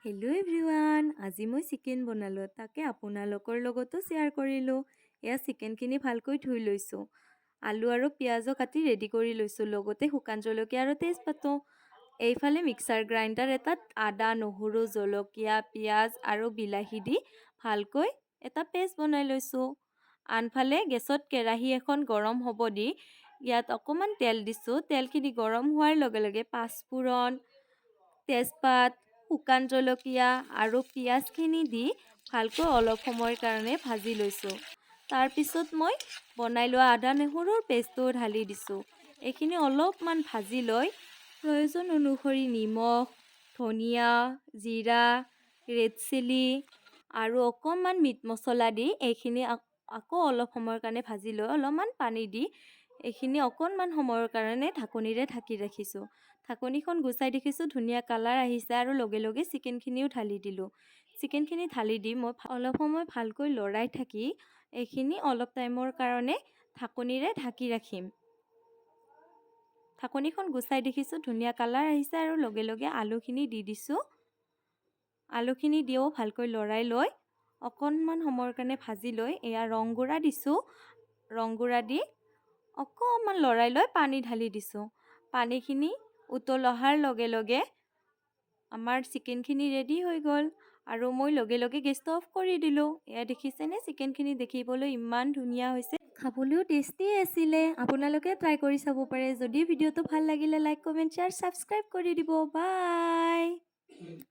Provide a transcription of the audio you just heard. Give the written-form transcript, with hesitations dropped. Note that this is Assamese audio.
হেল্ল' এভৰিৱান, আজি মই চিকেন বনালোঁ, তাকে আপোনালোকৰ লগতো শ্বেয়াৰ কৰিলোঁ। এয়া চিকেনখিনি ভালকৈ ধুই লৈছোঁ। আলু আৰু পিঁয়াজো কাটি ৰেডি কৰি লৈছোঁ, লগতে শুকান জলকীয়া আৰু তেজপাতো। এইফালে মিক্সাৰ গ্ৰাইণ্ডাৰ এটাত আদা, নহৰু, জলকীয়া, পিঁয়াজ আৰু বিলাহী দি ভালকৈ এটা পেষ্ট বনাই লৈছোঁ। আনফালে গেছত কেৰাহী এখন গৰম হ'ব দি ইয়াত অকণমান তেল দিছোঁ। তেলখিনি গৰম হোৱাৰ লগে লগে পাঁচফোৰণ, তেজপাত, শুকান জলকীয়া আৰু পিঁয়াজখিনি দি ভালকৈ অলপ সময়ৰ কাৰণে ভাজি লৈছোঁ। তাৰপিছত মই বনাই লোৱা আদা নহৰুৰ পেষ্টটো ঢালি দিছোঁ। এইখিনি অলপমান ভাজি লৈ প্ৰয়োজন অনুসৰি নিমখ, ধনিয়া, জিৰা, ৰেড চিলি আৰু অকণমান মিট মছলা দি এইখিনি আকৌ অলপ সময়ৰ কাৰণে ভাজি লৈ অলপমান পানী দি এইখিনি অকণমান সময়ৰ কাৰণে ঢাকনিৰে ঢাকি ৰাখিছোঁ। ঢাকনিখন গুচাই দেখিছোঁ ধুনীয়া কালাৰ আহিছে আৰু লগে লগে চিকেনখিনিও ঢালি দিলোঁ। চিকেনখিনি ঢালি দি মই অলপ সময় ভালকৈ লৰাই থাকি এইখিনি অলপ টাইমৰ কাৰণে ঢাকনিৰে ঢাকি ৰাখিম। ঢাকনিখন গুচাই দেখিছোঁ ধুনীয়া কালাৰ আহিছে আৰু লগে লগে আলুখিনি দি দিছোঁ। আলুখিনি দিও ভালকৈ লৰাই লৈ অকণমান সময়ৰ কাৰণে ভাজি লৈ এয়া ৰং গুড়া দিছোঁ। ৰং গুড়া দি অকণমান লৰাই লৈ পানী ঢালি দিছোঁ। পানীখিনি উতল অহাৰ লগে লগে আমাৰ চিকেনখিনি ৰেডি হৈ গ'ল আৰু মই লগে লগে গেছটো অফ কৰি দিলোঁ। এয়া দেখিছেনে, চিকেনখিনি দেখিবলৈ ইমান ধুনীয়া হৈছে, খাবলৈও টেষ্টি আছিলে। আপোনালোকে ট্ৰাই কৰি চাব পাৰে। যদি ভিডিঅ'টো ভাল লাগিলে লাইক, কমেণ্ট, শ্বেয়াৰ, ছাবস্ক্ৰাইব কৰি দিব। বাই।